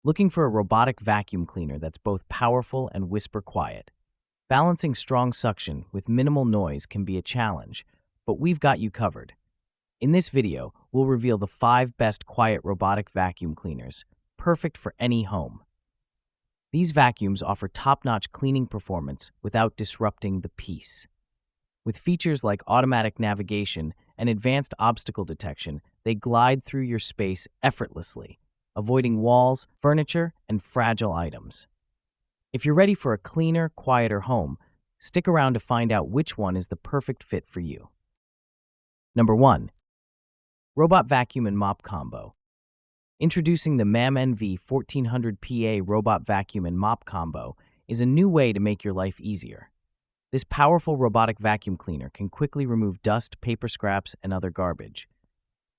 Looking for a robotic vacuum cleaner that's both powerful and whisper quiet? Balancing strong suction with minimal noise can be a challenge, but we've got you covered. In this video, we'll reveal the 5 best quiet robotic vacuum cleaners, perfect for any home. These vacuums offer top-notch cleaning performance without disrupting the peace. With features like automatic navigation and advanced obstacle detection, they glide through your space effortlessly, avoiding walls, furniture, and fragile items. If you're ready for a cleaner, quieter home, stick around to find out which one is the perfect fit for you. Number 1. Robot Vacuum and Mop Combo. Introducing the MAM-NV 1400 PA Robot Vacuum and Mop Combo is a new way to make your life easier. This powerful robotic vacuum cleaner can quickly remove dust, paper scraps, and other garbage.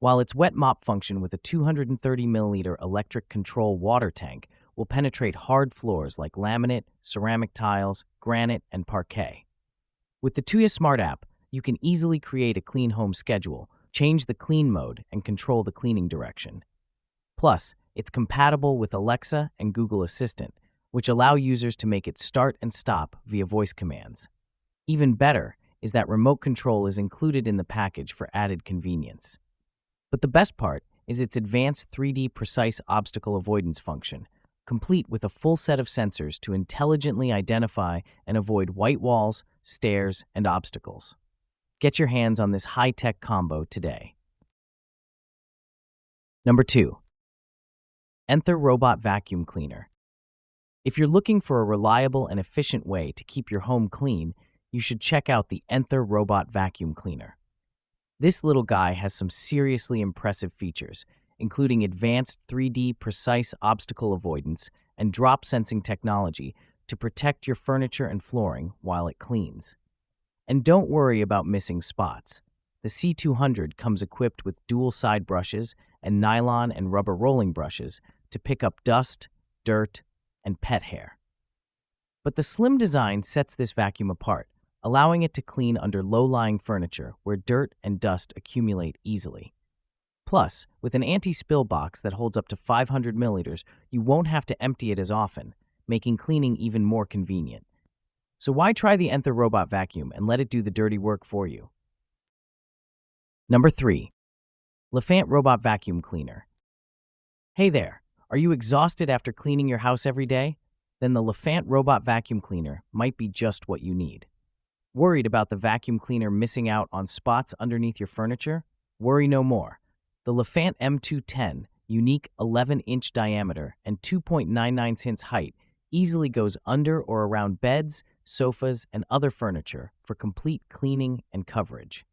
While its wet mop function with a 230 milliliter electric control water tank will penetrate hard floors like laminate, ceramic tiles, granite, and parquet. With the Tuya Smart app, you can easily create a clean home schedule, change the clean mode, and control the cleaning direction. Plus, it's compatible with Alexa and Google Assistant, which allow users to make it start and stop via voice commands. Even better is that remote control is included in the package for added convenience. But the best part is its advanced 3D precise obstacle avoidance function, complete with a full set of sensors to intelligently identify and avoid white walls, stairs, and obstacles. Get your hands on this high-tech combo today. Number 2. Enther Robot Vacuum Cleaner. If you're looking for a reliable and efficient way to keep your home clean, you should check out the Enther Robot Vacuum Cleaner. This little guy has some seriously impressive features, including advanced 3D precise obstacle avoidance and drop sensing technology to protect your furniture and flooring while it cleans. And don't worry about missing spots. The C200 comes equipped with dual side brushes and nylon and rubber rolling brushes to pick up dust, dirt, and pet hair. But the slim design sets this vacuum apart, allowing it to clean under low-lying furniture where dirt and dust accumulate easily. Plus, with an anti-spill box that holds up to 500 milliliters, you won't have to empty it as often, making cleaning even more convenient. So why try the Enther Robot Vacuum and let it do the dirty work for you? Number 3. Lefant Robot Vacuum Cleaner. Hey there, are you exhausted after cleaning your house every day? Then the Lefant Robot Vacuum Cleaner might be just what you need. Worried about the vacuum cleaner missing out on spots underneath your furniture? Worry no more. The Lefant M210, unique 11-inch diameter and 2.99 inch height, easily goes under or around beds, sofas, and other furniture for complete cleaning and coverage.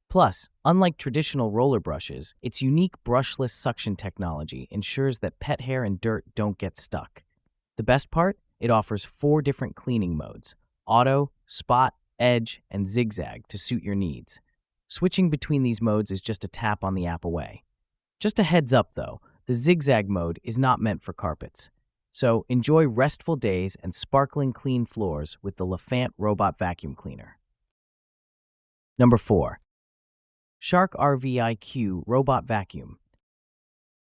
Plus, unlike traditional roller brushes, its unique brushless suction technology ensures that pet hair and dirt don't get stuck. The best part? It offers 4 different cleaning modes: auto, spot, edge, and zigzag to suit your needs. Switching between these modes is just a tap on the app away. Just a heads up though, the zigzag mode is not meant for carpets. So enjoy restful days and sparkling clean floors with the Lefant Robot Vacuum Cleaner. Number 4. Shark RVIQ Robot Vacuum.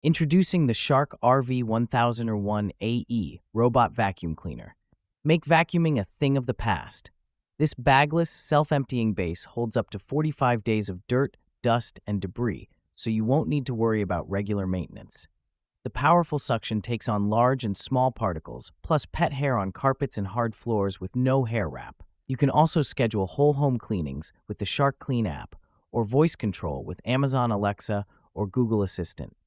Introducing the Shark RV1001 AE Robot Vacuum Cleaner. Make vacuuming a thing of the past. This bagless, self-emptying base holds up to 45 days of dirt, dust, and debris, so you won't need to worry about regular maintenance. The powerful suction takes on large and small particles, plus pet hair on carpets and hard floors with no hair wrap. You can also schedule whole home cleanings with the Shark Clean app, or voice control with Amazon Alexa or Google Assistant.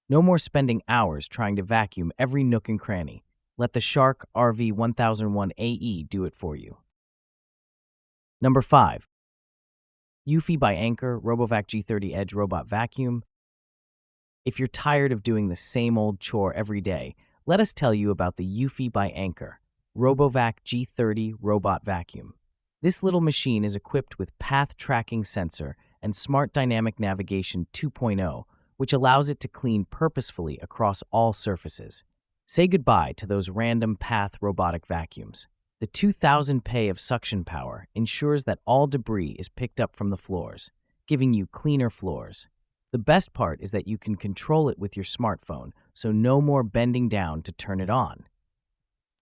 No more spending hours trying to vacuum every nook and cranny. Let the Shark RV1001 AE do it for you. Number 5. Eufy by Anker RoboVac G30 Edge Robot Vacuum. If you're tired of doing the same old chore every day, let us tell you about the Eufy by Anker RoboVac G30 Robot Vacuum. This little machine is equipped with path tracking sensor and Smart Dynamic Navigation 2.0, which allows it to clean purposefully across all surfaces. Say goodbye to those random path robotic vacuums. The 2000 PA of suction power ensures that all debris is picked up from the floors, giving you cleaner floors. The best part is that you can control it with your smartphone, so no more bending down to turn it on.